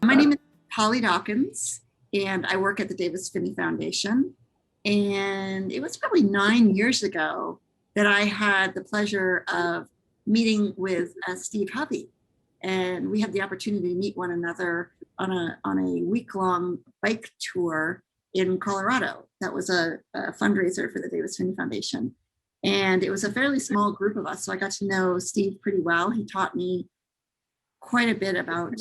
My name is Polly Dawkins, and I work at the Davis Phinney Foundation. And it was probably 9 years ago that I had the pleasure of meeting with Steve Hovey. And we had the opportunity to meet one another on a week-long bike tour in Colorado. That was a fundraiser for the Davis Phinney Foundation. And it was a fairly small group of us. So I got to know Steve pretty well. He taught me quite a bit about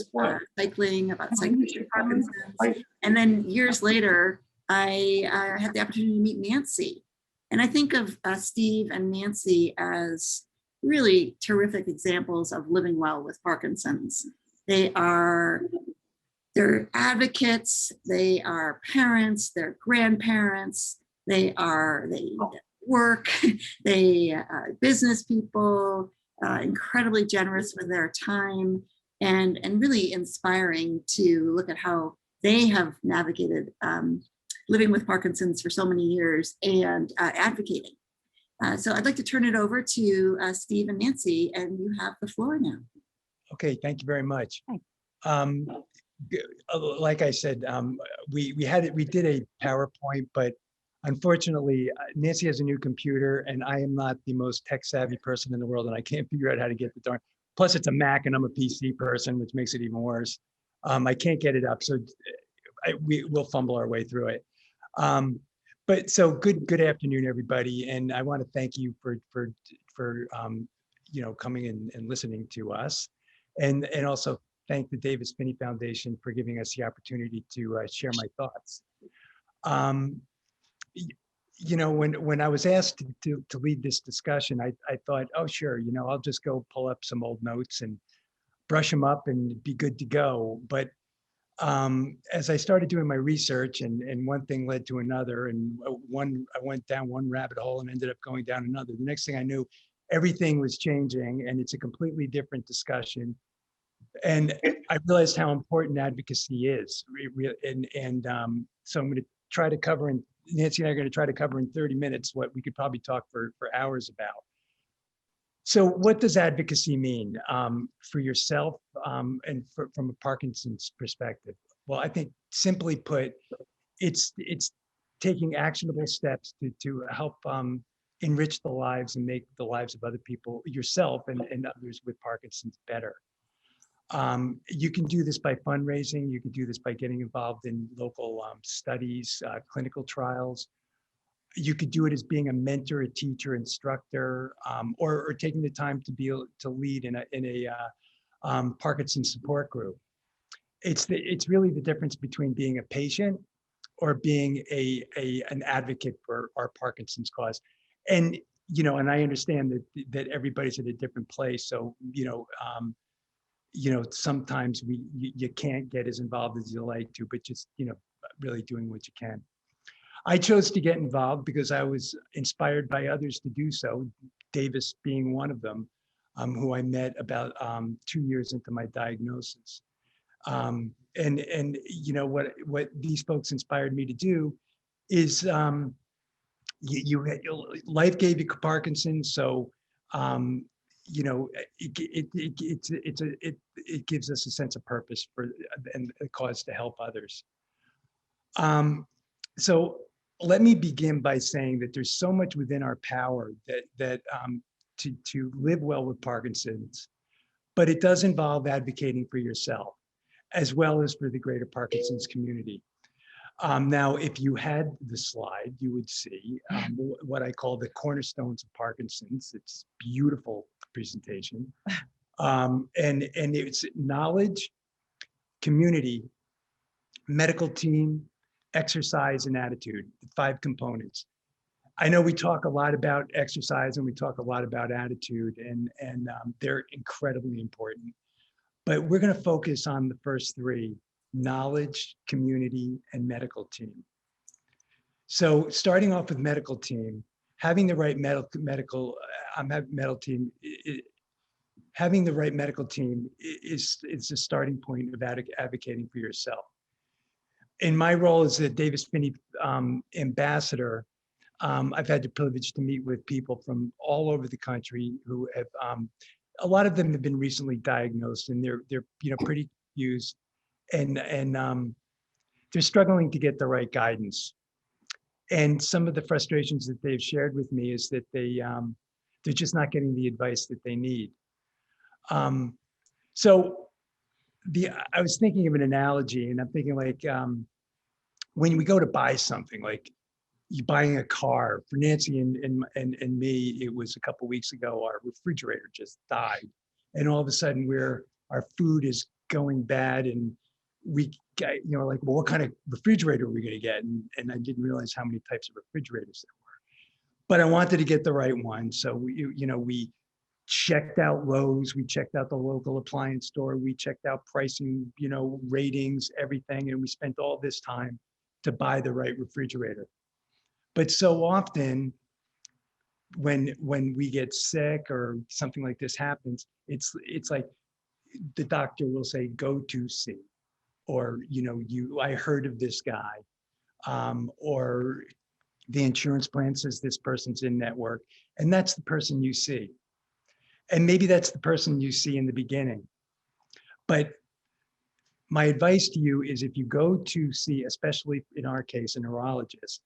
cycling, about cycling for Parkinson's. And then years later, I had the opportunity to meet Nancy. And I think of Steve and Nancy as really terrific examples of living well with Parkinson's. They're advocates, they are parents, they're grandparents, they work, they are business people, incredibly generous with their time, and really inspiring to look at how they have navigated living with Parkinson's for so many years and advocating. So I'd like to turn it over to Steve and Nancy, and you have the floor now. Okay, thank you very much. Like I said, we did a PowerPoint, but unfortunately, Nancy has a new computer, and I am not the most tech savvy person in the world, and I can't figure out how to get the darn. Plus, it's a Mac, and I'm a PC person, which makes it even worse. I can't get it up, so we'll fumble our way through it. But so good afternoon, everybody, and I want to thank you for coming in and listening to us, and also thank the Davis Phinney Foundation for giving us the opportunity to share my thoughts. When I was asked to lead this discussion, I thought, oh, sure, I'll just go pull up some old notes and brush them up and be good to go. But as I started doing my research and one thing led to another, and I went down one rabbit hole and ended up going down another. The next thing I knew, everything was changing, and it's a completely different discussion. And I realized how important advocacy is. So I'm going to try to cover, and Nancy and I are going to try to cover in 30 minutes what we could probably talk for hours about. So what does advocacy mean for yourself and from a Parkinson's perspective? Well, I think simply put, it's taking actionable steps to help enrich the lives and make the lives of other people, yourself and others with Parkinson's, better. You can do this by fundraising. You can do this by getting involved in local studies, clinical trials. You could do it as being a mentor, a teacher, instructor, or taking the time to lead in a Parkinson's support group. It's really the difference between being a patient or being an advocate for our Parkinson's cause. And and I understand that everybody's at a different place. So sometimes you can't get as involved as you like to, but just really doing what you can. I chose to get involved because I was inspired by others to do so, Davis being one of them, who I met about 2 years into my diagnosis. And what these folks inspired me to do is life gave you Parkinson's, so it gives us a sense of purpose and a cause to help others. So let me begin by saying that there's so much within our power to live well with Parkinson's, but it does involve advocating for yourself as well as for the greater Parkinson's community. Now, if you had the slide, you would see what I call the cornerstones of Parkinson's. It's a beautiful presentation. And it's knowledge, community, medical team, exercise, and attitude, 5 components. I know we talk a lot about exercise and we talk a lot about attitude, and they're incredibly important. But we're going to focus on the first 3: knowledge, community, and medical team. So starting off with medical team, having the right having the right medical team is the starting point of advocating for yourself. In my role as a Davis Phinney ambassador, I've had the privilege to meet with people from all over the country who have, a lot of them have been recently diagnosed, and they're pretty confused and they're struggling to get the right guidance. And some of the frustrations that they've shared with me is that they're just not getting the advice that they need. So I was thinking of an analogy, and I'm thinking like when we go to buy something, like you buying a car. For Nancy and me, it was a couple of weeks ago. Our refrigerator just died, and all of a sudden our food is going bad, and we got, like, well, what kind of refrigerator are we going to get? And I didn't realize how many types of refrigerators there were, but I wanted to get the right one. So we checked out Lowe's, we checked out the local appliance store, we checked out pricing, ratings, everything, and we spent all this time to buy the right refrigerator. But so often when we get sick or something like this happens, it's like the doctor will say, go to see, or I heard of this guy, or the insurance plan says this person's in network, and that's the person you see. And maybe that's the person you see in the beginning. But my advice to you is, if you go to see, especially in our case, a neurologist,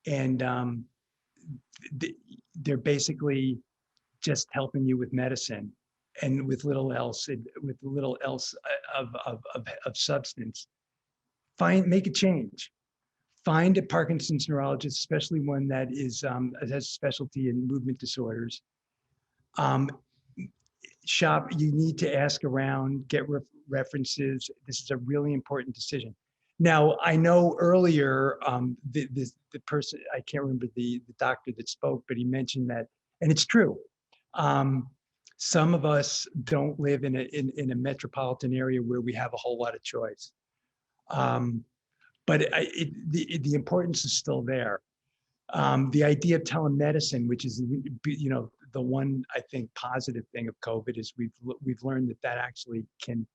and they're basically just helping you with medicine and with little else of substance, make a change. Find a Parkinson's neurologist, especially one that has a specialty in movement disorders. You need to ask around, get references. This is a really important decision. Now, I know earlier, the person, I can't remember the doctor that spoke, but he mentioned that, and it's true. Some of us don't live in a metropolitan area where we have a whole lot of choice. But the importance is still there. The idea of telemedicine, which is, the one, I think, positive thing of COVID, is we've learned that actually can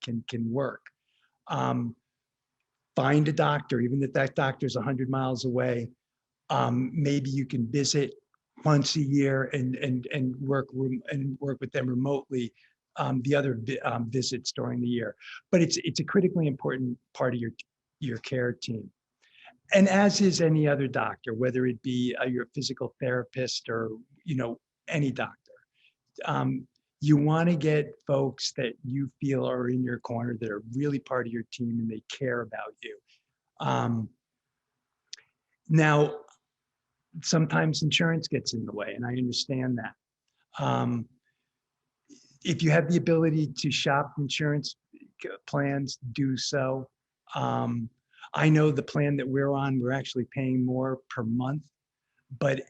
work. Find a doctor, even if that doctor's 100 miles away. Maybe you can visit once a year and work with them remotely, the other visits during the year. But it's a critically important part of your care team. And as is any other doctor, whether it be your physical therapist or any doctor, you want to get folks that you feel are in your corner, that are really part of your team and they care about you. Now, sometimes insurance gets in the way, and I understand that. If you have the ability to shop insurance plans, do so. I know the plan that we're on, we're actually paying more per month, but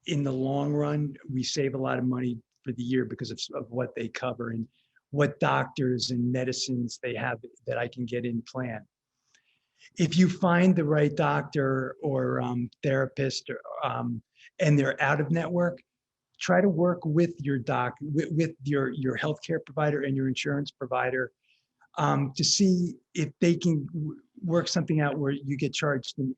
in the long run, we save a lot of money for the year because of what they cover and what doctors and medicines they have that I can get in plan. If you find the right doctor or therapist, and they're out of network, try to work with your with your healthcare provider and your insurance provider, to see if they can work something out where you get charged an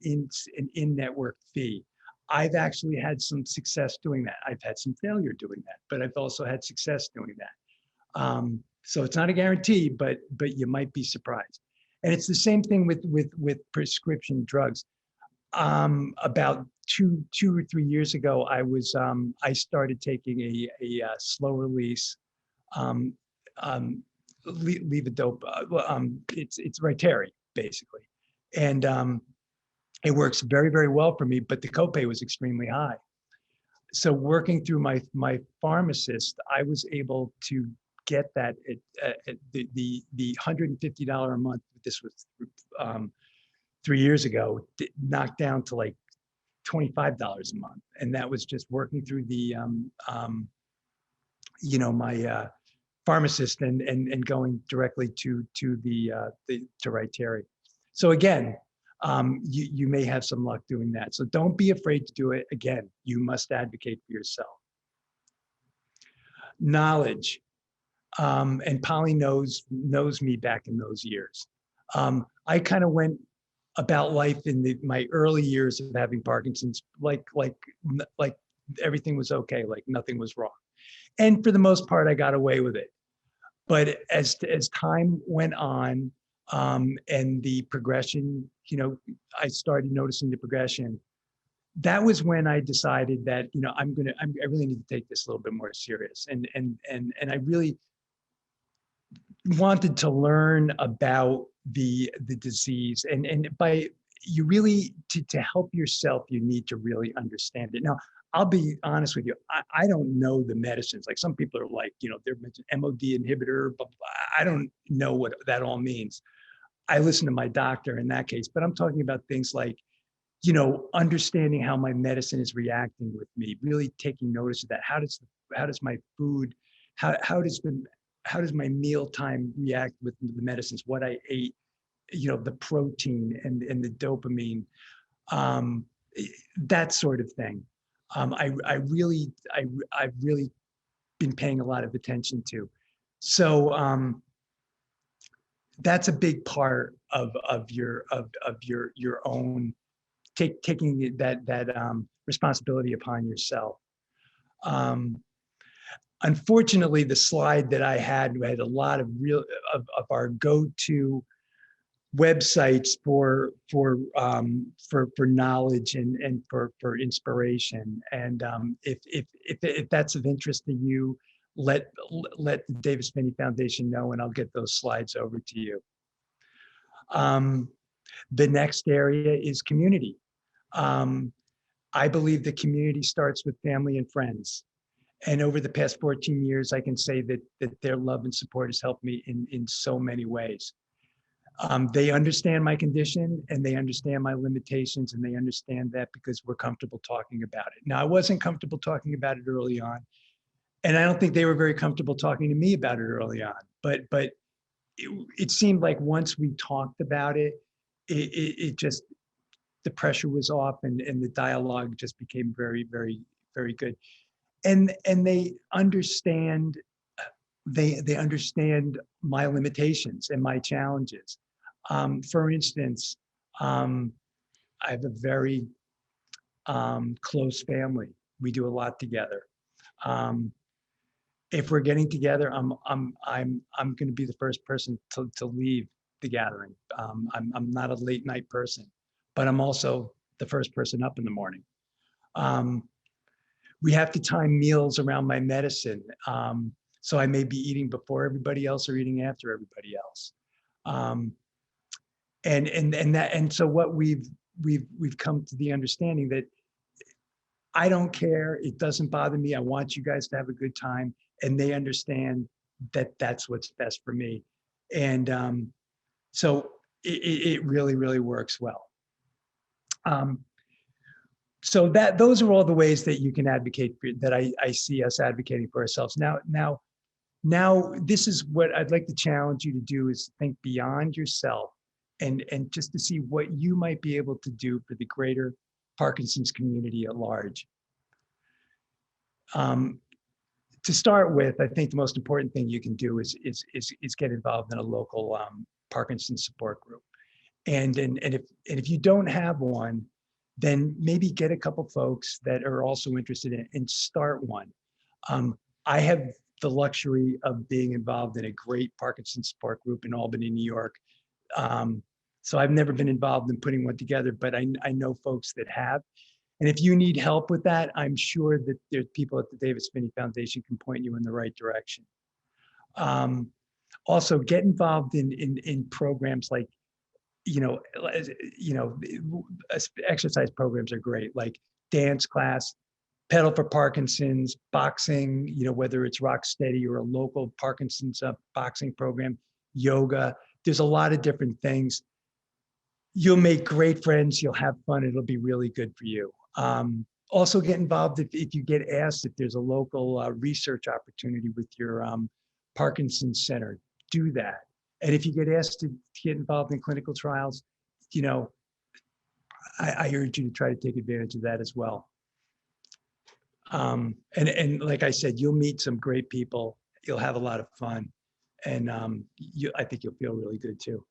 in-network fee. I've actually had some success doing that. I've had some failure doing that, but I've also had success doing that. So it's not a guarantee, but you might be surprised. And it's the same thing with prescription drugs. About two or 3 years ago, I started taking a slow release levodopa. It's Rytary, basically, and it works very, very well for me. But the copay was extremely high. So working through my pharmacist, I was able to get that at the $150 a month. This was 3 years ago, knocked down to like $25 a month, and that was just working through the my pharmacist and going directly to Rytary. So again, you may have some luck doing that. So don't be afraid to do it. Again, you must advocate for yourself. Knowledge, and Polly knows me back in those years. I kind of went about life in my early years of having Parkinson's, like everything was okay, like nothing was wrong. And for the most part, I got away with it. But as time went on, and the progression, I started noticing the progression. That was when I decided that, I really need to take this a little bit more serious. And I really wanted to learn about the disease, and by you really to help yourself, you need to really understand it. Now, I'll be honest with you, I don't know the medicines. Like some people are like, they're mentioned MOD inhibitor, but I don't know what that all means. I listen to my doctor in that case, but I'm talking about things like, understanding how my medicine is reacting with me, really taking notice of that. How does my food, how does my meal time react with the medicines, what I ate, the protein and the dopamine, um, that sort of thing. I've really been paying a lot of attention to. So that's a big part of your own taking that responsibility upon yourself. Um, Unfortunately, the slide that I had a lot of of our go-to websites for knowledge and for inspiration. And if that's of interest to you, let the Davis Phinney Foundation know, and I'll get those slides over to you. The next area is community. I believe that community starts with family and friends. And over the past 14 years, I can say that their love and support has helped me in so many ways. They understand my condition, and they understand my limitations, and they understand that because we're comfortable talking about it. Now, I wasn't comfortable talking about it early on, and I don't think they were very comfortable talking to me about it early on. But it seemed like once we talked about it, it just, the pressure was off, and the dialogue just became very, very, very good. And they understand, they understand my limitations and my challenges. For instance, I have a very close family. We do a lot together. If we're getting together, I'm going to be the first person to leave the gathering. I'm not a late night person, but I'm also the first person up in the morning. We have to time meals around my medicine. So I may be eating before everybody else or eating after everybody else. And so what we've come to the understanding that I don't care. It doesn't bother me. I want you guys to have a good time, and they understand that that's what's best for me. And so it really, really works well. So those are all the ways that you can advocate for, that I see us advocating for ourselves. Now, this is what I'd like to challenge you to do, is think beyond yourself and just to see what you might be able to do for the greater Parkinson's community at large. To start with, I think the most important thing you can do is get involved in a local Parkinson's support group. And if you don't have one, then maybe get a couple folks that are also interested in it and start one. I have the luxury of being involved in a great Parkinson's support group in Albany, New York. So I've never been involved in putting one together, but I know folks that have. And if you need help with that, I'm sure that there's people at the Davis Phinney Foundation can point you in the right direction. Also, get involved in programs like, exercise programs are great, like dance class, pedal for Parkinson's, boxing, whether it's Rocksteady or a local Parkinson's boxing program, yoga. There's a lot of different things. You'll make great friends. You'll have fun. It'll be really good for you. Also get involved if you get asked if there's a local research opportunity with your Parkinson's center, do that. And if you get asked to get involved in clinical trials, I urge you to try to take advantage of that as well. And like I said, you'll meet some great people. You'll have a lot of fun, and I think you'll feel really good too.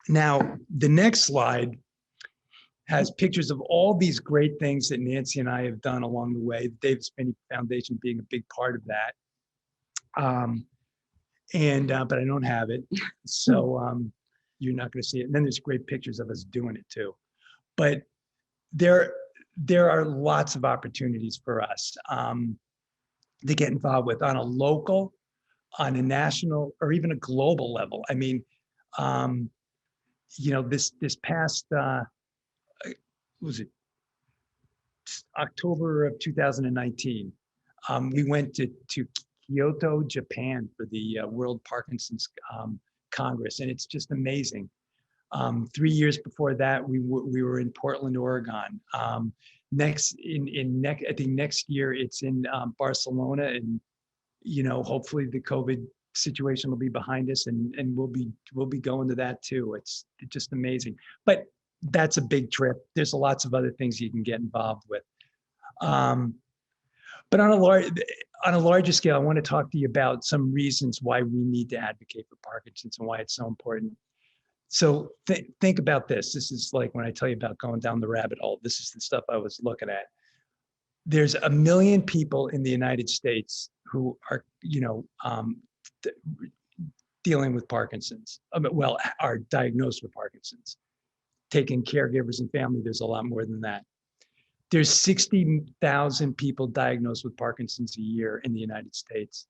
Now, the next slide has pictures of all these great things that Nancy and I have done along the way, the Davis Phinney Foundation being a big part of that. and but I don't have it, so you're not going to see it. And then there's great pictures of us doing it too. But there there are lots of opportunities for us to get involved with on a local, on a national, or even a global level. I mean, um, this past was it October of 2019, we went to Kyoto, Japan for the World Parkinson's Congress, and it's just amazing. 3 years before that, we were in Portland, Oregon. I think next year it's in Barcelona, and hopefully the COVID situation will be behind us, and we'll be going to that too. It's just amazing. But that's a big trip. There's lots of other things you can get involved with. But on a larger scale, I want to talk to you about some reasons why we need to advocate for Parkinson's and why it's so important. So think about this. This is like when I tell you about going down the rabbit hole. This is the stuff I was looking at. There's 1 million people in the United States who are, dealing with Parkinson's. Well, are diagnosed with Parkinson's. Taking caregivers and family, there's a lot more than that. There's 60,000 people diagnosed with Parkinson's a year in the United States.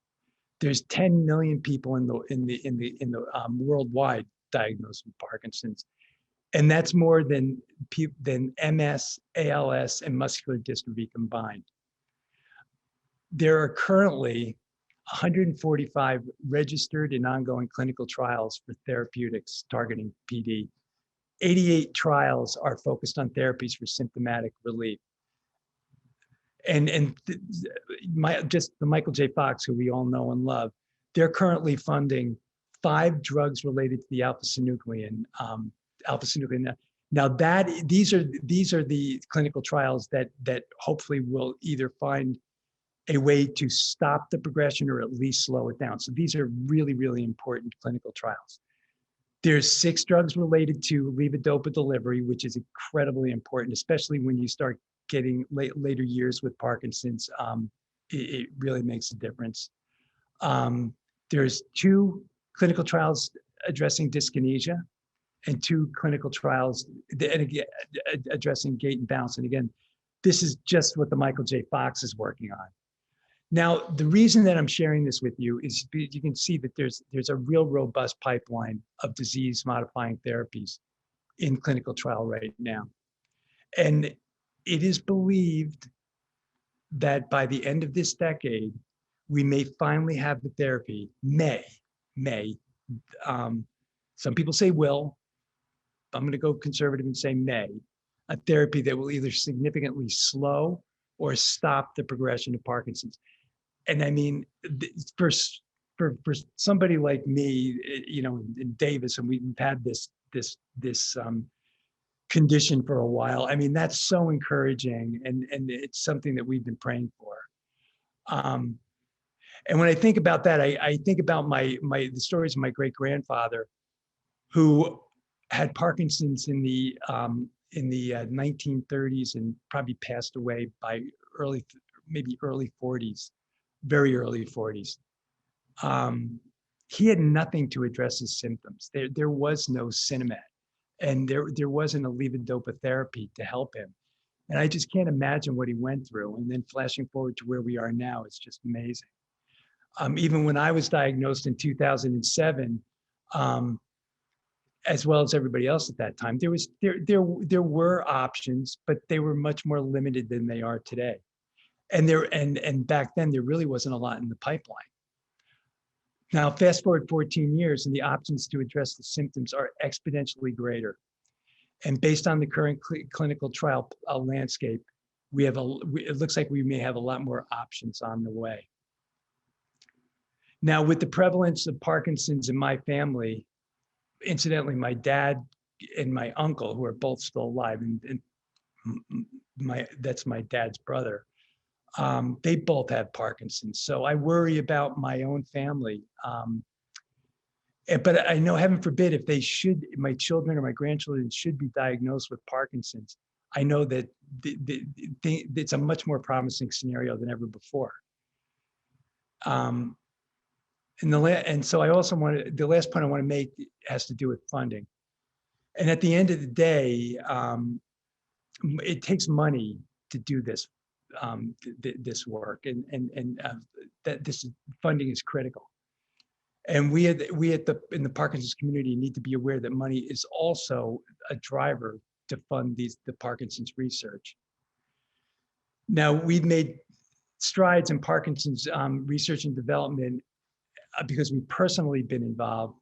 There's 10 million people in the worldwide diagnosed with Parkinson's, and that's more than MS, ALS, and muscular dystrophy combined. There are currently 145 registered and ongoing clinical trials for therapeutics targeting PD. 88 trials are focused on therapies for symptomatic relief. And just the Michael J. Fox, who we all know and love, they're currently funding 5 drugs related to the alpha-synuclein. Now these are the clinical trials that hopefully will either find a way to stop the progression or at least slow it down. So these are really, really important clinical trials. There's 6 drugs related to levodopa delivery, which is incredibly important, especially when you start getting later years with Parkinson's. It really makes a difference. There's 2 clinical trials addressing dyskinesia and 2 clinical trials addressing gait and balance. And again, this is just what the Michael J. Fox is working on. Now, the reason that I'm sharing this with you is you can see that there's a real robust pipeline of disease-modifying therapies in clinical trial right now. And it is believed that by the end of this decade, we may finally have the therapy, some people say will, I'm going to go conservative and say may, a therapy that will either significantly slow or stop the progression of Parkinson's. And I mean, for somebody like me, in Davis, and we've had this condition for a while. I mean, that's so encouraging, and it's something that we've been praying for. And when I think about that, I think about the stories of my great grandfather, who had Parkinson's in the 1930s and probably passed away by maybe early 40s. Very early 40s. He had nothing to address his symptoms. There was no Sinemet, and there wasn't a levodopa therapy to help him. And I just can't imagine what he went through. And then flashing forward to where we are now, it's just amazing. Even when I was diagnosed in 2007, as well as everybody else at that time, there were options, but they were much more limited than they are today. And back then, there really wasn't a lot in the pipeline. Now, fast forward 14 years, and the options to address the symptoms are exponentially greater. And based on the current clinical trial landscape, it looks like we may have a lot more options on the way. Now, with the prevalence of Parkinson's in my family, incidentally, my dad and my uncle, who are both still alive, and that's my dad's brother, they both have Parkinson's. So I worry about my own family. But I know, heaven forbid, if my children or my grandchildren should be diagnosed with Parkinson's, I know that it's a much more promising scenario than ever before. And so I also the last point I want to make has to do with funding. And at the end of the day, it takes money to do this this work, and that this funding is critical. And we in the Parkinson's community need to be aware that money is also a driver to fund the Parkinson's research. Now, we've made strides in Parkinson's research and development because we've personally been involved,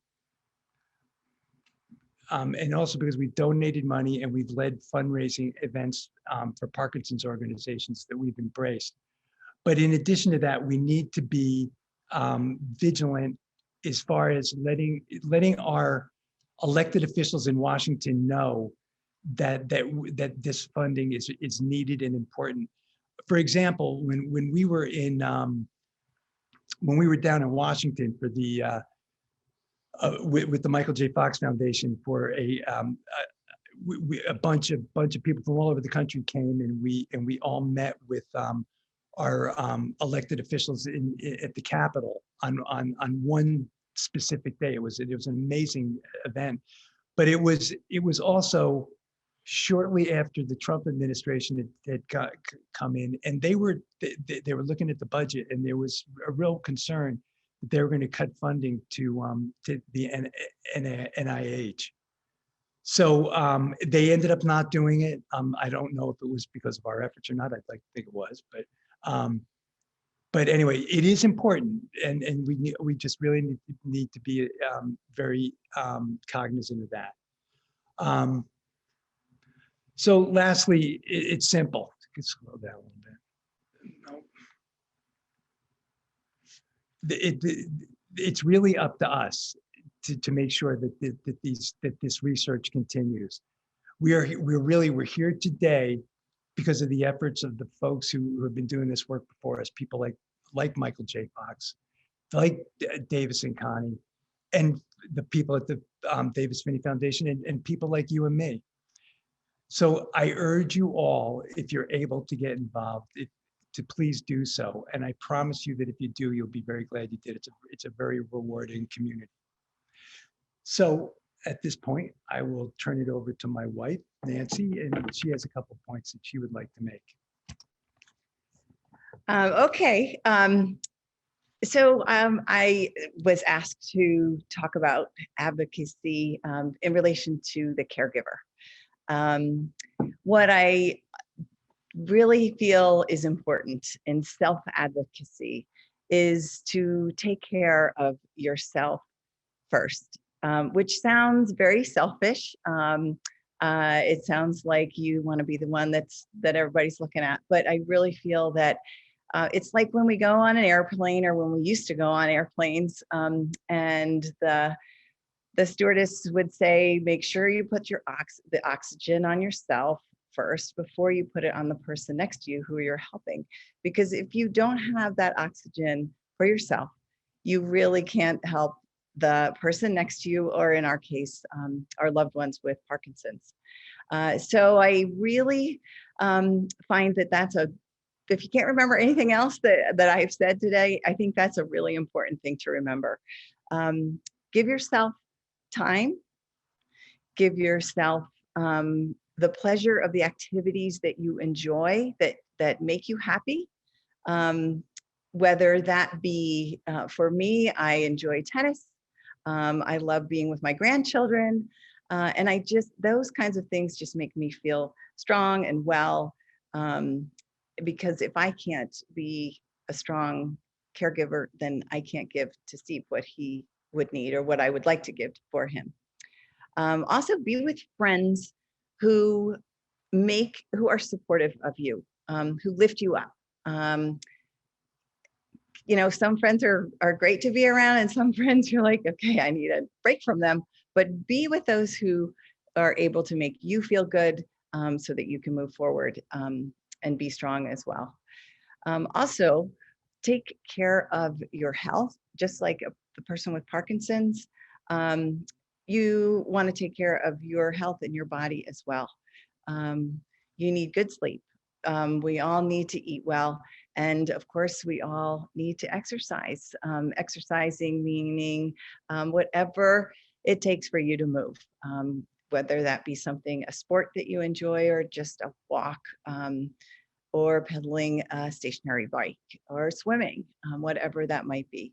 and also because we've donated money and we've led fundraising events for Parkinson's organizations that we've embraced. But in addition to that, we need to be vigilant as far as letting our elected officials in Washington know that this funding is needed and important. For example, when we were down in Washington for the with the Michael J. Fox Foundation for a bunch of people from all over the country came, and we all met with our elected officials at the Capitol on one specific day. It was an amazing event, but it was also shortly after the Trump administration had come in, and they were looking at the budget, and there was a real concern that they were going to cut funding to the NIH. So they ended up not doing it. I don't know if it was because of our efforts or not. I'd like to think it was, but anyway, it is important, and we just really need to be very cognizant of that. So lastly, it's simple. Let's scroll down a little bit. No. It's really up to us to make sure that this research continues. We're here today because of the efforts of the folks who have been doing this work before us, people like Michael J. Fox, like Davis and Connie, and the people at the Davis Phinney Foundation, and people like you and me. So I urge you all, if you're able to get involved, to please do so. And I promise you that if you do, you'll be very glad you did. It's a very rewarding community. So at this point, I will turn it over to my wife, Nancy, and she has a couple of points that she would like to make. Okay. So I was asked to talk about advocacy in relation to the caregiver. What I really feel is important in self-advocacy is to take care of yourself first, which sounds very selfish. It sounds like you want to be the one that everybody's looking at, but I really feel that it's like when we go on an airplane, or when we used to go on airplanes, and the stewardess would say, make sure you put the oxygen on yourself first before you put it on the person next to you who you're helping. Because if you don't have that oxygen for yourself, you really can't help the person next to you, or in our case, our loved ones with Parkinson's. So I really find that if you can't remember anything else that I've said today, I think that's a really important thing to remember. Give yourself time, give yourself the pleasure of the activities that you enjoy, that make you happy. Whether that be, for me, I enjoy tennis. I love being with my grandchildren. And those kinds of things just make me feel strong and well. Because if I can't be a strong caregiver, then I can't give to Steve what he would need, or what I would like to give for him. Also, be with friends who are supportive of you, who lift you up. You know, some friends are great to be around, and some friends you're like, okay, I need a break from them. But be with those who are able to make you feel good, so that you can move forward and be strong as well. Also, take care of your health, just like the person with Parkinson's. You want to take care of your health and your body as well. You need good sleep. We all need to eat well. And of course, we all need to exercise. Exercising meaning whatever it takes for you to move, whether that be something, a sport that you enjoy, or just a walk, or pedaling a stationary bike, or swimming, whatever that might be.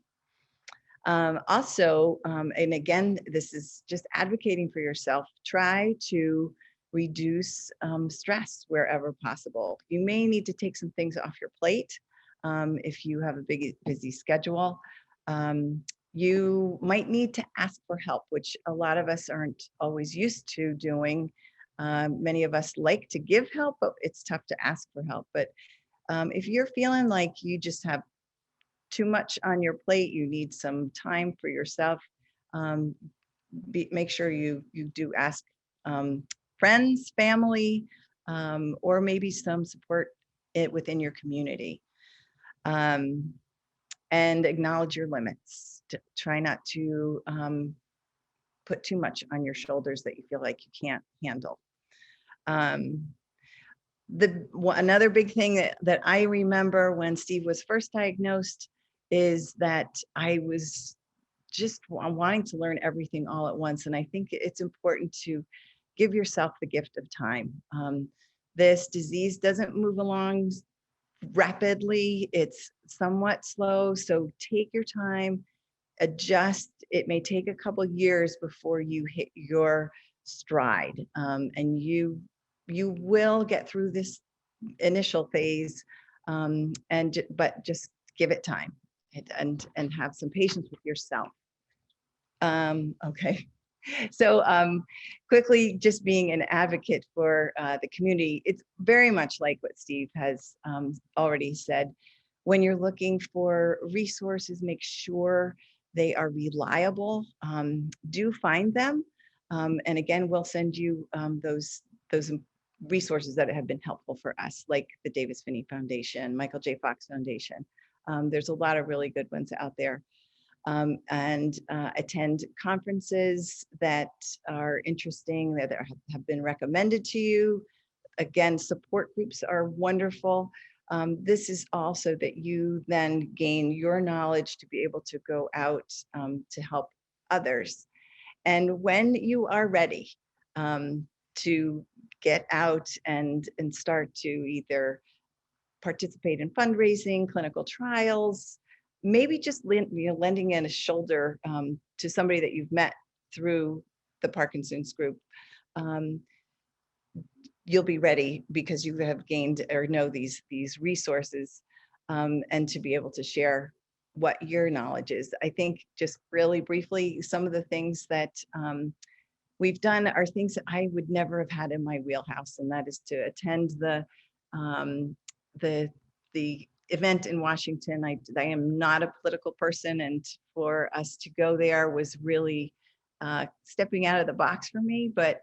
Also, and again, this is just advocating for yourself, try to reduce stress wherever possible. You may need to take some things off your plate if you have a big, busy schedule. You might need to ask for help, which a lot of us aren't always used to doing. Many of us like to give help, but it's tough to ask for help. But if you're feeling like you just have too much on your plate, you need some time for yourself, make sure you do ask friends, family, or maybe some support within your community. And acknowledge your limits. Try not to put too much on your shoulders that you feel like you can't handle. Another big thing that I remember when Steve was first diagnosed is that I was just wanting to learn everything all at once. And I think it's important to give yourself the gift of time. This disease doesn't move along rapidly. It's somewhat slow. So take your time, adjust. It may take a couple years before you hit your stride. And you will get through this initial phase, but just give it time and have some patience with yourself. Okay. So quickly, just being an advocate for the community, it's very much like what Steve has already said. When you're looking for resources, make sure they are reliable. Do find them. And again, we'll send you those resources that have been helpful for us, like the Davis Phinney Foundation, Michael J. Fox Foundation. There's a lot of really good ones out there. And attend conferences that are interesting, that have been recommended to you. Again, support groups are wonderful. This is also that you then gain your knowledge to be able to go out to help others. And when you are ready to get out and start to either participate in fundraising, clinical trials, maybe just lending in a shoulder to somebody that you've met through the Parkinson's group, you'll be ready because you have gained or know these resources, and to be able to share what your knowledge is. I think just really briefly, some of the things that we've done are things that I would never have had in my wheelhouse, and that is to attend the event in Washington. I am not a political person, and for us to go there was really stepping out of the box for me, but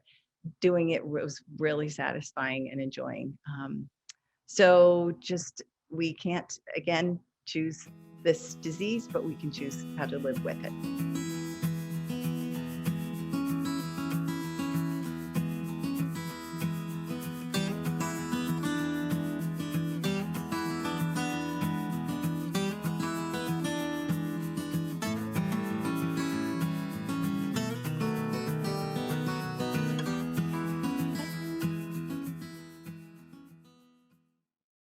doing it was really satisfying and enjoying. So just, we can't, again, choose this disease, but we can choose how to live with it.